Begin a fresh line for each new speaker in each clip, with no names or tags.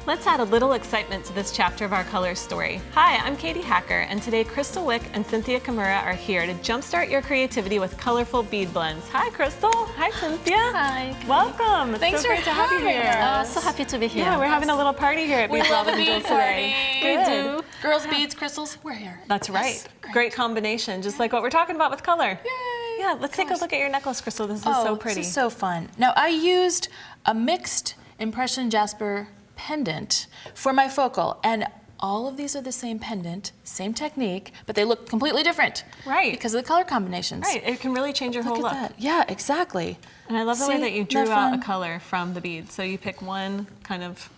Let's add a little excitement to this chapter of our color story. Hi, I'm Katie Hacker, and today Kristal Wick and Cynthia Kimura are here to jumpstart your creativity with colorful bead blends. Hi, Kristal. Hi, Cynthia.
Hi.
Welcome.
Thanks
so
for
great to have you here.
Oh, so happy to be here.
Yeah, we're having a little party here at Baubles and Jewels today.
We do.
Girls, beads, crystals, we're here.
That's right. Great combination, just like what we're talking about with color.
Yay.
Yeah, let's take a look at your necklace, Kristal. This is so pretty.
This is so fun. Now, I used a mixed impression jasper pendant for my focal, and all of these are the same pendant, same technique, but they look completely different.
Right.
Because of the color combinations.
Right, it can really change your whole look.
That. Yeah, exactly.
And I love the way that you drew out a color from the beads. So you pick one kind of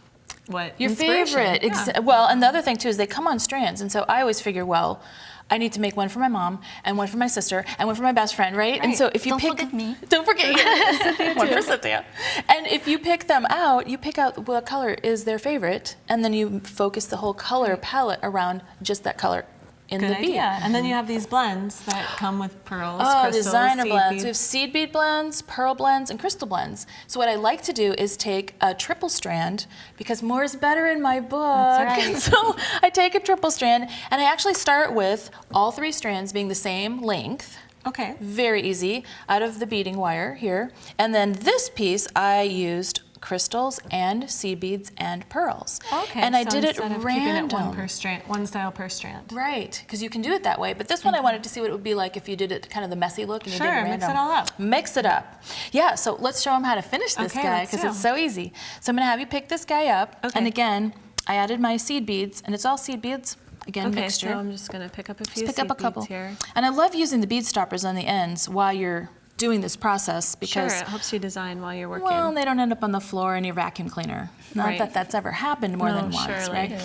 your
favorite.
Yeah.
Well, and the other thing too is they come on strands, and so I always figure, well, I need to make one for my mom and one for my sister and one for my best friend, right? And so if you
don't
pick,
forget me.
Don't forget you. One for Cynthia. And if you pick them out, you pick out what color is their favorite, and then you focus the whole color palette around just that color in the bead.
Yeah, and then you have these blends that come with pearls,
Oh,
crystals,
designer
seed
blends.
beads.
We have seed bead blends, pearl blends, and crystal blends. So what I like to do is take a triple strand, because more is better in my book.
That's right.
And so I take a triple strand, and I actually start with all three strands being the same length.
Okay.
Very easy, out of the beading wire here. And then this piece, I used crystals and seed beads and pearls.
Okay.
And I
so
did it
instead of
random.
keeping it one per strand, one style per strand.
Right, because you can do it that way. But this one I wanted to see what it would be like if you did it kind of the messy look and you did it random.
Mix it all up.
Mix it up. Yeah, so let's show them how to finish this guy, because it's so easy. So I'm going to have you pick this guy up.
Okay.
And again, I added my seed beads, and it's all seed beads. Again, mixture.
So I'm just going to pick up a few
Pick up a couple.
beads here.
And I love using the bead stoppers on the ends while you're doing this process, because
it helps you design while you're working.
well, they don't end up on the floor in your vacuum cleaner. Not that that's ever happened more than once, right?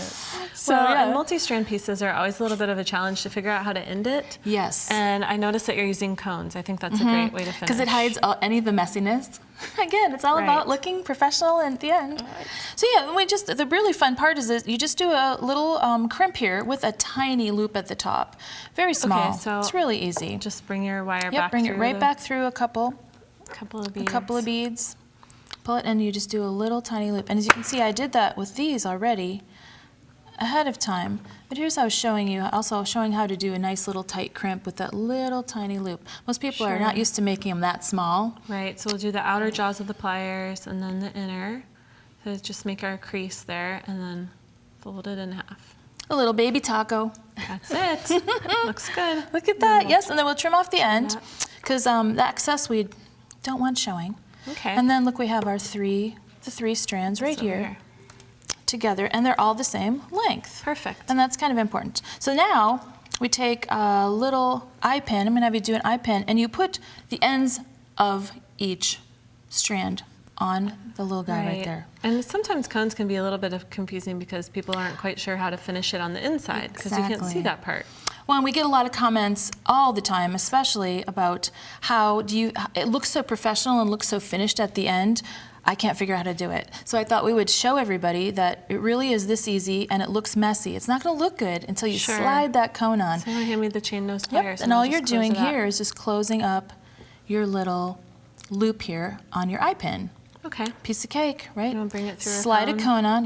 So and multi-strand pieces are always a little bit of a challenge to figure out how to end it.
Yes.
And I noticed that you're using cones. I think that's a great way to finish.
Because it hides any of the messiness. Again, it's all about looking professional at the end. So yeah, the really fun part is that you just do a little crimp here with a tiny loop at the top. Very small.
Okay, so
it's really easy.
Just bring your wire back
bring
through
it right back through a couple
of beads.
Pull it, and you just do a little tiny loop. And as you can see, I did that with these already ahead of time. But here's how I was showing you, also showing how to do a nice little tight crimp with that little tiny loop. Most people are not used to making them that small.
Right, so we'll do the outer jaws of the pliers and then the inner. So just make our crease there and then fold it in half.
A little baby taco.
That's it. Looks good.
Look at that. Yes, and then we'll trim off the end, because the excess we don't want showing.
Okay.
And then look, we have our the three strands right here together, and they're all the same length.
Perfect.
And that's kind of important. So now we take a little eye pin. I'm going to have you do an eye pin, and you put the ends of each strand on the little guy right there.
And sometimes cones can be a little bit confusing because people aren't quite sure how to finish it on the inside, because you can't see that part.
Well, and we get a lot of comments all the time, especially about how it looks so professional and looks so finished at the end. I can't figure out how to do it. So I thought we would show everybody that it really is this easy, and it looks messy. It's not going to look good until you slide that cone on.
So hand me the chain nose pliers.
And all you're doing here is just closing up your little loop here on your eye pin.
Okay.
Piece of cake, right?
You want to bring it through
Slide a cone on,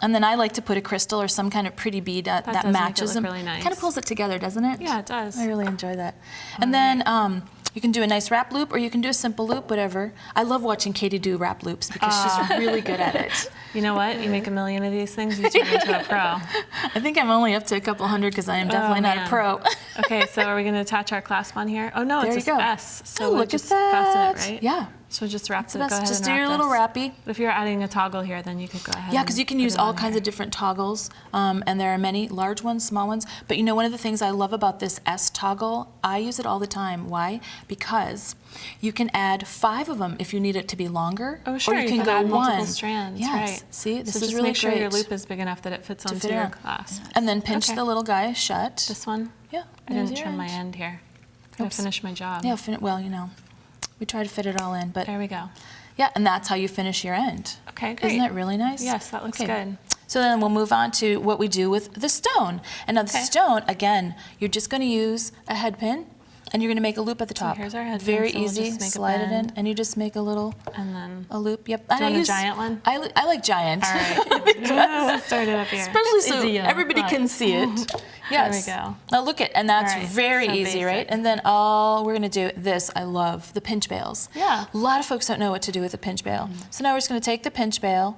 and then I like to put a crystal or some kind of pretty bead that matches them.
Really nice.
Kind of pulls it together, doesn't it?
Yeah, it does.
I really enjoy that. And then you can do a nice wrap loop, or you can do a simple loop, whatever. I love watching Katie do wrap loops because she's really good at it.
You know what? You make a million of these things, you turn into a pro.
I think I'm only up to a couple hundred because I am definitely not a pro.
Okay, so are we going to attach our clasp on here? Oh no, it's an S. So
look at that.
Fasten it, right?
Yeah.
So just wrap it.
Go ahead just do your little wrappy.
But if you're adding a toggle here, then you could go ahead.
Yeah, because you can use all kinds of different toggles, and there are many large ones, small ones. But you know, one of the things I love about this S toggle, I use it all the time. Why? Because you can add 5 of them if you need it to be longer.
Oh, sure.
Or you can
go
add
multiple strands.
Yes.
Right.
See, this
so
is
just
really
make sure
great.
your loop is big enough that it fits onto your clasp.
And then pinch the little guy shut.
This one?
Yeah.
I didn't trim my end here. Gotta finish my job.
Yeah. Well, you know, we try to fit it all in, but
there we go.
Yeah, and that's how you finish your end.
Okay, great.
Isn't that really nice?
Yes, that looks good.
So then we'll move on to what we do with the stone. And now the stone, again, you're just going to use a head pin, And you're going to make a loop at the top.
Here's our headband,
Very
so we'll
easy.
just make a
Slide it in,
bend.
and you just make a little
And then
a loop. Yep.
do you want a giant one?
I like giant.
All right. Let's start it up here.
Especially so
easier,
everybody
right.
can see it. Yes.
There we go.
Now look at, and that's
All right,
very
so
easy, right?
basic.
And then all we're going to do this. I love the pinch bails.
Yeah.
A lot of folks don't know what to do with a pinch bail. So now we're just going to take the pinch bail,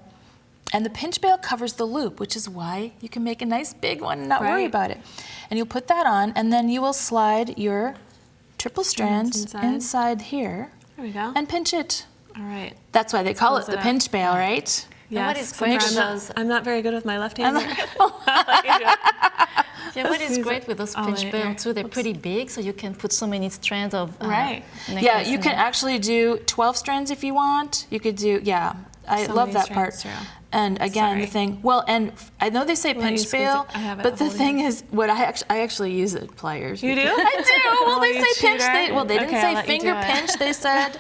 and the pinch bail covers the loop, which is why you can make a nice big one and not worry
Right.
about it. And you'll put that on, and then you will slide your triple strand
inside.
inside here
There we go.
and pinch it.
All right.
That's why they call it
Close
the
it up.
pinch bail, right?
And what
Yes.
is great
I'm not-
those-
I'm not very good with my left hand.
Yeah, what is great with those pinch
right
bail
here.
too, they're pretty big, so you can put so many strands of
Right.
necklace
Yeah, you
in
can
them.
actually do 12 strands if you want. You could do, yeah. I
So
love
many
that part.
strands, too.
And again,
Sorry.
the thing, well, and I know they say
Let me
pinch
squeeze
bail,
it. I have it
but the
holding
thing is, what I actually use it pliers.
You do?
I do. Well,
Oh,
they
you
say pinch.
cheater.
Well, they didn't
Okay, I'll
say
let you
finger
do it.
pinch. They said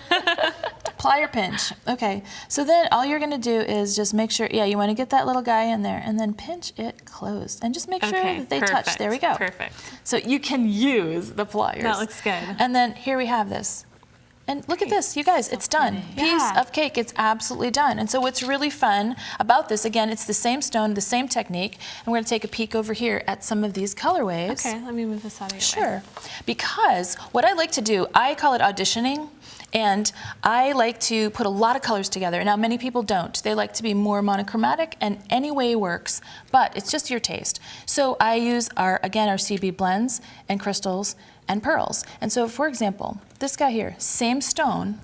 plier pinch. Okay. So then all you're going to do is just make sure, yeah, you want to get that little guy in there and then pinch it closed. And just make sure
Okay,
that they touch. There we go.
Perfect.
So you can use the pliers.
That looks good.
And then here we have this. And look at this, you guys, it's done. Piece
Yeah.
of cake, it's absolutely done. And so what's really fun about this, again, it's the same stone, the same technique, and we're gonna take a peek over here at some of these colorways.
Okay, let me move this out of your way.
Sure. Because what I like to do, I call it auditioning, and I like to put a lot of colors together. Now, many people don't. They like to be more monochromatic, and any way works, but it's just your taste. So I use our CB blends and crystals and pearls. And so, for example, this guy here, same stone,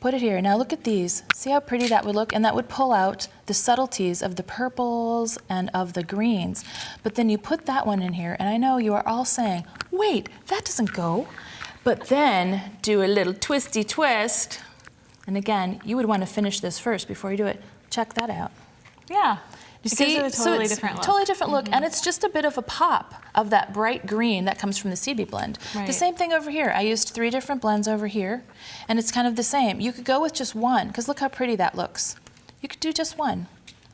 put it here. Now look at these. See how pretty that would look? And that would pull out the subtleties of the purples and of the greens. But then you put that one in here, and I know you are all saying, wait, that doesn't go. But then do a little twisty twist. And again, you would want to finish this first before you do it. Check that out.
Yeah.
You
It
see,
gives it a totally
so it's
different look.
totally different look, and it's just a bit of a pop of that bright green that comes from the CB blend.
Right.
The same thing over here. I used 3 different blends over here, and it's kind of the same. You could go with just one, because look how pretty that looks. You could do just one.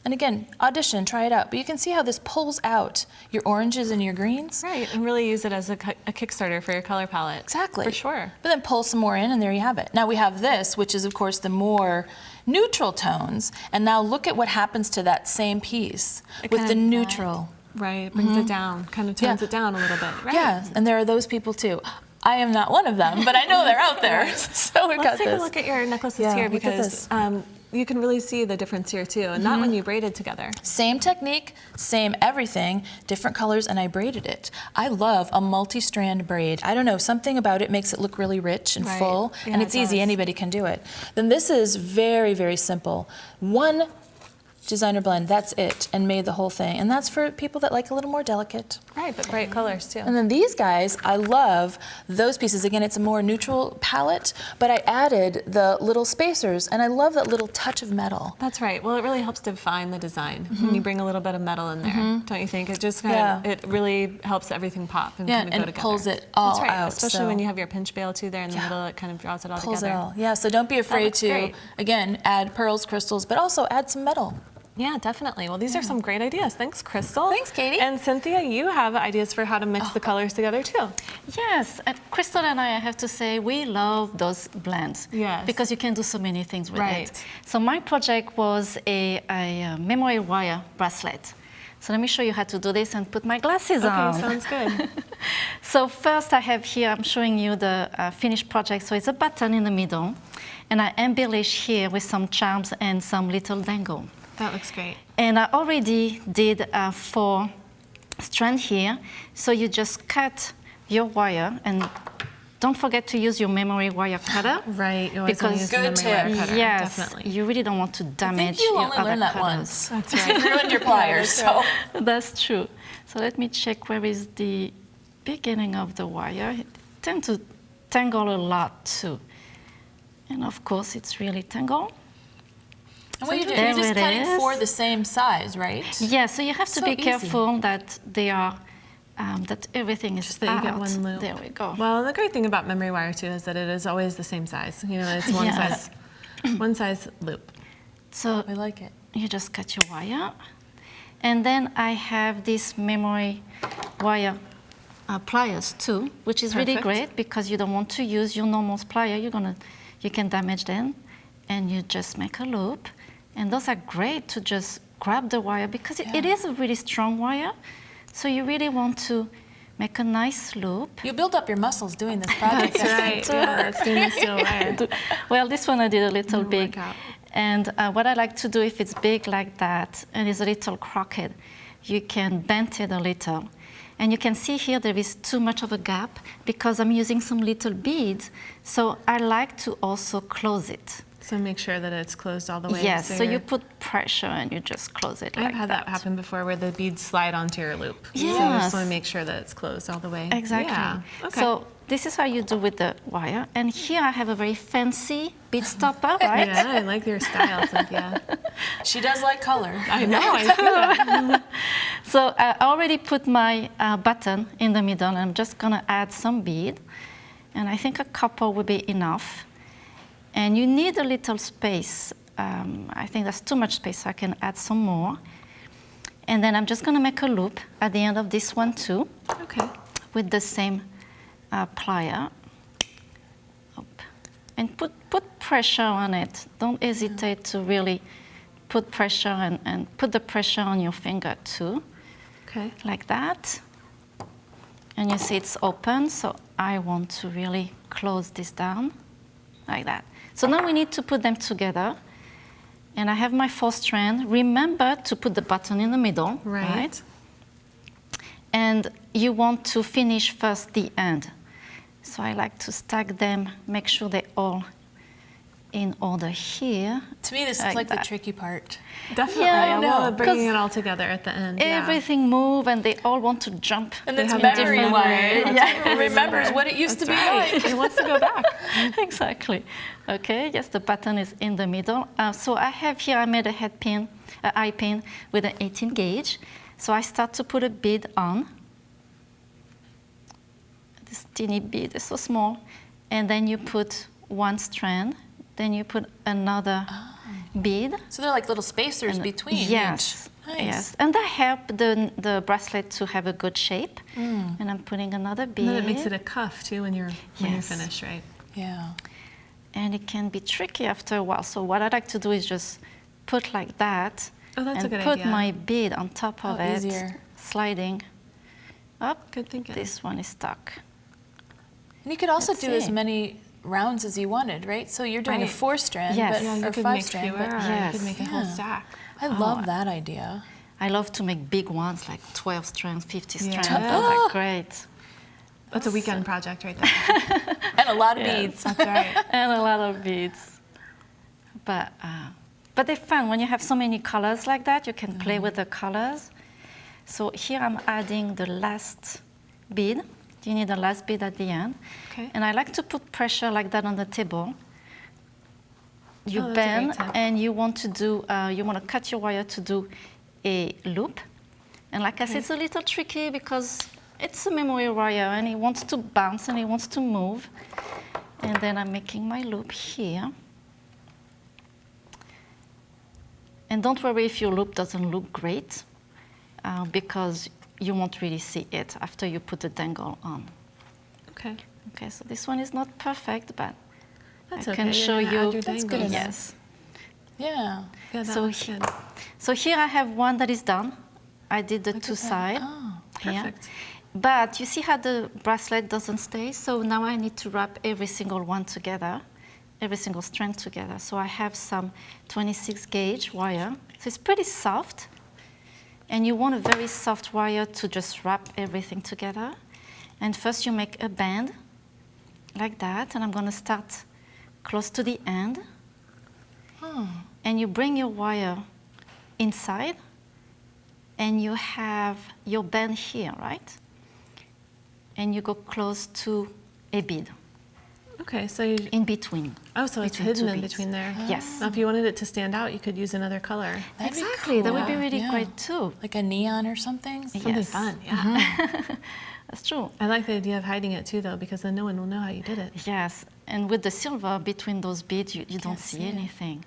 And again, audition, try it out. But you can see how this pulls out your oranges and your greens.
Right, and really use it as a Kickstarter for your color palette.
Exactly.
For sure.
But then pull some more in, and there you have it. Now we have this, which is, of course, the more neutral tones. And now look at what happens to that same piece
It
with
kind
the
of,
neutral.
Right, it brings it down, kind of tones
Yeah.
it down a little bit, right?
Yeah, and there are those people too. I am not one of them, but I know they're out there. So we got
Let's take
this.
a look at your necklaces
Yeah,
here
look at
because
this.
you can really see the difference here too, and not when you braided together.
Same technique, same everything, different colors, and I braided it. I love a multi-strand braid. I don't know, something about it makes it look really rich and
Right.
full,
Yeah,
and
it
it's easy,
does.
anybody can do it. Then this is very, very simple. One designer blend, that's it, and made the whole thing. And that's for people that like a little more delicate.
Right, but bright colors too.
And then these guys, I love those pieces. Again, it's a more neutral palette, but I added the little spacers, and I love that little touch of metal.
That's right. Well, it really helps define the design when you bring a little bit of metal in there, don't you think? It just kind of, it really helps everything pop and
Yeah,
kind of
and
go
it
together.
pulls it all
That's right,
out,
especially
so-
when you have your pinch bail too there in the
Yeah.
middle. It kind of draws it all
Pulls
together.
it all. Yeah, so don't be afraid
looks
to,
great.
again, add pearls, crystals, but also add some metal.
Yeah, definitely. Well, these are some great ideas. Thanks, Kristal.
Thanks, Katie.
And Cynthia, you have ideas for how to mix the colors together too.
Yes, Kristal and I have to say, we love those blends.
Yes.
Because you can do so many things with
Right.
it. So my project was a memory wire bracelet. So let me show you how to do this and put my glasses on.
Okay, sounds good.
So first I have here, I'm showing you the finished project. So it's a button in the middle, and I embellish here with some charms and some little dangle.
That looks great.
And I already did 4 strands here. So you just cut your wire, and don't forget to use your memory wire cutter.
Right. You always
Because-
want to use the
Good
memory wire
tip.
cutter.
Yes,
Definitely.
you really don't want to
I
damage
think you
your
only
other
learned that
cutters.
once.
That's
You
right.
ruined your pliers, so.
That's true. So let me check where is the beginning of the wire. It tends to tangle a lot too. And of course, it's really tangled.
And what you do,
There
you're just
it
cutting
is.
4 the same size, right?
Yeah, so you have to
So
be
easy.
careful that they are, that everything is
Just that you get
out.
one loop.
There we go.
Well, the great thing about memory wire too is that it is always the same size. You know, it's one
Yeah.
size, one size loop.
So
I like it.
you just cut your wire. And then I have this memory wire pliers too, which is really
Perfect.
great because you don't want to use your normal plier. You can damage them, and you just make a loop. And those are great to just grab the wire because it is a really strong wire. So you really want to make a nice loop.
You build up your muscles doing this project.
That's right. Yeah, that's stainless steel wire.
Well, this one I did a little big.
Work out.
And what I like to do, if it's big like that and it's a little crooked, you can bend it a little. And you can see here there is too much of a gap because I'm using some little beads. So I like to also close it.
So make sure that it's closed all the way.
Yes, so
you're-
you put pressure and you just close it like
I've had that happen before where the beads slide onto your loop. So you
Yes.
just want to make sure that it's closed all the way.
Exactly.
Yeah. Okay.
So this is how you do with the wire. And here I have a very fancy bead stopper, right?
yeah, I like your style, Cynthia.
She does like color.
I know, I see that.
So I already put my button in the middle, and I'm just gonna add some bead. And I think a couple will be enough. And you need a little space. I think that's too much space, so I can add some more. And then I'm just gonna make a loop at the end of this one too,
Okay.
with the same plier. Up. And put pressure on it. Don't hesitate to really put pressure and put the pressure on your finger too,
Okay.
like that. And you see it's open, so I want to really close this down, like that. So now we need to put them together. And I have my 4 strand. Remember to put the button in the middle, right? And you want to finish first the end. So I like to stack them, make sure they're all in order here.
To me, this is
Like
like the
that.
tricky part.
Definitely.
Yeah,
I
I
love
know,
bringing
'cause
it all together at the end.
Everything move and they all want to jump.
And
They
it's
have
memory
different
wire.
memory.
Yeah. It remembers what it used to be like.
It wants to go back.
Exactly. Okay, yes, the button is in the middle. So I have here, I made a head pin, an eye pin with an 18 gauge. So I start to put a bead on. This teeny bead is so small. And then you put 1 strand, then you put another bead.
So they're like little spacers between
Yes.
each. Nice.
Yes, and that help the bracelet to have a good shape. And I'm putting another bead.
And then it makes it a cuff too when you're
Yes.
finished, right?
Yeah.
And it can be tricky after a while. So what I like to do is just put like that,
Oh, that's a
and
good
put
idea.
my bead on top of it,
easier.
sliding up.
Good thinking.
This one is stuck.
And you could also
Let's
do as
see.
many rounds as you wanted, right? So you're doing a
Right.
4 strand,
Yes.
but,
Yeah,
you
or
could
5
make
strand.
fewer,
But
or you
Yes.
could make a whole
Yeah.
stack.
I love that idea.
I love to make big ones, like 12 strands, 50
Yeah.
strands. Those are great.
That's a weekend project right there.
And a lot of
Yes.
beads.
That's right.
And a lot of beads. But they're fun. When you have so many colors like that, you can play with the colors. So here I'm adding the last bead. You need the last bead at the end.
Okay.
And I like to put pressure like that on the table. You
Oh, that's a
bend
great tip.
and you want to cut your wire to do a loop. And like I said, it's a little tricky because it's a memory wire and it wants to bounce and it wants to move. And then I'm making my loop here. And don't worry if your loop doesn't look great because you won't really see it after you put the dangle on.
Okay.
Okay, so this one is not perfect, but
That's
I
okay.
can
You're
show
gonna
you.
add your
That's good
dangles.
enough.
Yes.
Yeah.
Yeah, that
So
looks
he-
good.
So here I have one that is done. I did the
Look
two
at that.
sides.
Oh,
here.
Perfect.
But you see how the bracelet doesn't stay? So now I need to wrap every single one together, every single strand together. So I have some 26 gauge wire. So it's pretty soft. And you want a very soft wire to just wrap everything together. And first you make a band like that. And I'm going to start close to the end. And you bring your wire inside. And you have your band here, right? And you go close to a bead
Okay, so you,
in between.
oh, so it's
between
hidden
two
in
beads.
between there.
Yes.
Now, if you wanted it to stand out, you could use another color.
That'd be
Exactly, that would be
cool.
really
Yeah.
great too.
Like a neon or something?
Something
Yes.
fun, yeah.
That's true.
I like the idea of hiding it too, though, because then no one will know how you did it.
Yes, and with the silver between those beads, you don't
Can't
see
see it.
anything.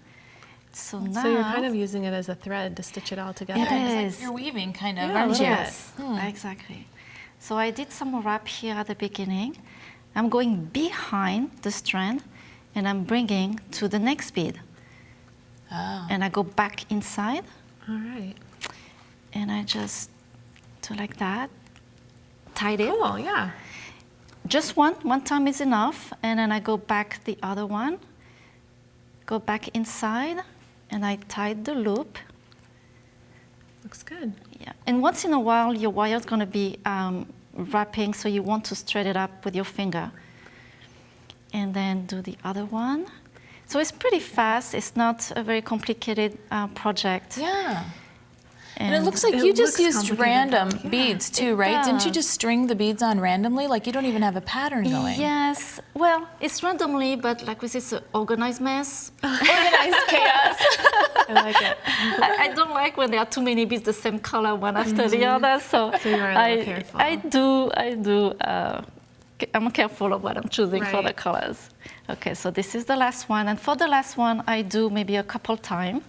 So now
So you're kind of using it as a thread to stitch it all together.
It
Yeah, it's
is.
like you're weaving kind of,
Yeah, a
aren't
little
you?
bit.
Yes, exactly. So I did some wrap here at the beginning. I'm going behind the strand, and I'm bringing to the next bead.
Oh.
And I go back inside,
All right.
and I just do like that, tied it.
Cool, yeah.
Just one time is enough, and then I go back the other one, go back inside, and I tied the loop.
Looks good.
Yeah. And once in a while, your wire is going to be wrapping, so you want to straight it up with your finger. And then do the other one. So it's pretty fast. It's not a very complicated project.
Yeah. And it looks like
It
you just
looks
used
complicated,
random
though. Yeah,
beads too,
it
right? Didn't you
does.
just string the beads on randomly? Like you don't even have a pattern going.
Yes. Well, it's randomly, but like with this organized mess.
Organized chaos.
I like it.
I don't like when there are too many beads the same color one after the other. So
you are a little careful.
I do. I'm careful of what I'm choosing for
Right.
the colors. Okay, so this is the last one, and for the last one, I do maybe a couple times,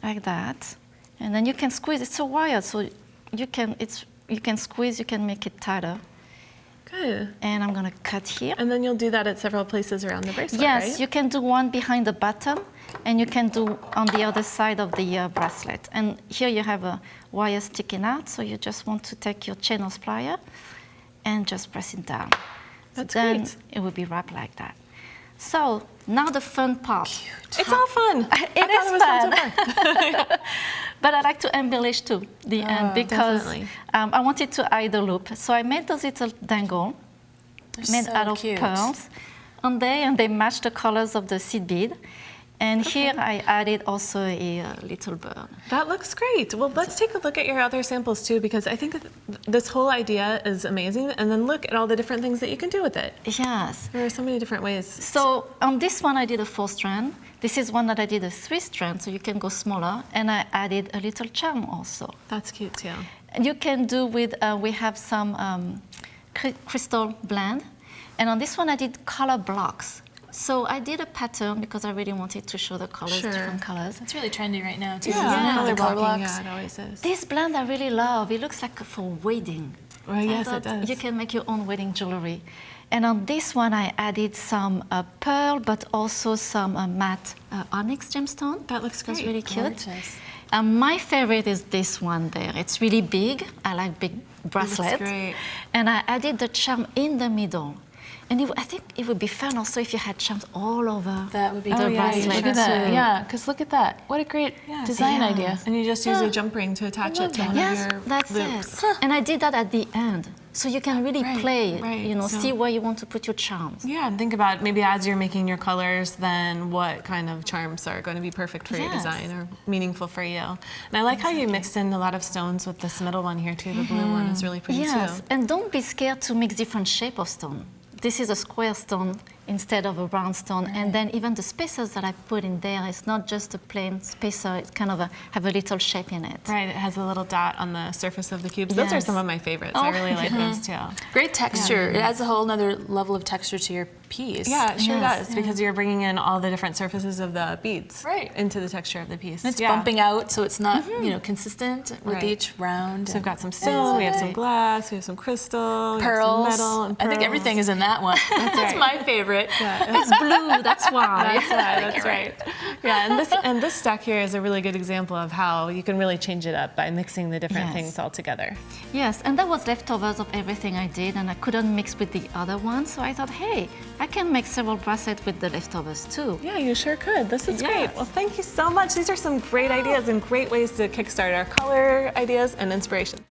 like that, and then you can squeeze. It's a wire, so you can squeeze. You can make it tighter.
Good.
And I'm gonna cut here.
And then you'll do that at several places around the bracelet,
Yes,
right?
you can do one behind the button, and you can do on the other side of the bracelet. And here you have a wire sticking out, so you just want to take your chain or plier and just press it down.
That's
then
great.
it will be wrapped like that. So now the fun part.
It's all fun.
It is fun.
fun.
But I like to embellish too the end because
definitely.
I wanted to hide the loop. So I made those little dangle made
so
out of
cute.
pearls on there, and they match the colors of the seed bead. And here I added also a little bird.
That looks great. Well, let's take a look at your other samples too, because I think that this whole idea is amazing. And then look at all the different things that you can do with it.
Yes.
There are so many different ways.
So on this one I did a 4-strand. This is one that I did a 3-strand, so you can go smaller. And I added a little charm also.
That's cute too.
And you can do with, we have some crystal blend. And on this one I did color blocks. So I did a pattern because I really wanted to show the colors,
Sure.
different colors.
That's really trendy right now too.
Yeah,
isn't it?
Yeah.
The color blocks.
Yeah, it always is.
This blend I really love. It looks like for wedding.
Well,
I
yes, it
thought
does.
You can make your own wedding jewelry. And on this one I added some pearl, but also some matte onyx gemstone.
That looks
That's
great.
really cute.
Gorgeous.
My favorite is this one there. It's really big. I like big bracelets.
great.
And I added the charm in the middle. And I think it would be fun also if you had charms all over
That would be
the
great.
bracelet.
Look at that.
too.
Yeah, because look at that. What a great
Yeah.
design
Yeah.
idea.
And you just use
Yeah.
a jump ring to attach
I
it
love
to
that.
one
Yes,
of your
that's
loops.
it. And I did that at the end. So you can really
Right,
play,
right. So-
see where you want to put your charms.
Yeah, and think about maybe as you're making your colors, then what kind of charms are going to be perfect for your
Yes.
design or meaningful for you. And I like how you mixed in a lot of stones with this middle one here too. The blue one is really pretty
Yes,
too.
and don't be scared to mix different shape of stone. This is a square stone instead of a round stone. And then even the spacers that I put in there, it's not just a plain spacer, it's kind of have a little shape in it.
Right, it has a little dot on the surface of the cubes. Those are
Yes.
some of my favorites. I really like those too.
Great texture. It adds a whole other level of texture to your piece.
Yeah, it sure
Yes.
does, because you're bringing in all the different surfaces of the beads
Right.
into the texture of the piece.
And it's
Yeah.
bumping out, so it's not consistent with
Right.
each round.
So we've got some stone, we have some
Right.
glass, we have some crystal, we have
pearls.
some metal, and
I think
pearls.
everything is in that one. That's
right.
my favorite.
It's blue, that's why.
That's right. Yeah, and this stack here is a really good example of how you can really change it up by mixing the different
Yes.
things all together.
Yes, and that was leftovers of everything I did, and I couldn't mix with the other one, so I thought, hey, I can make several bracelets with the leftovers too.
Yeah, you sure could. This is great.
Yes.
Well, thank you so much. These are some great ideas and great ways to kickstart our color ideas and inspiration.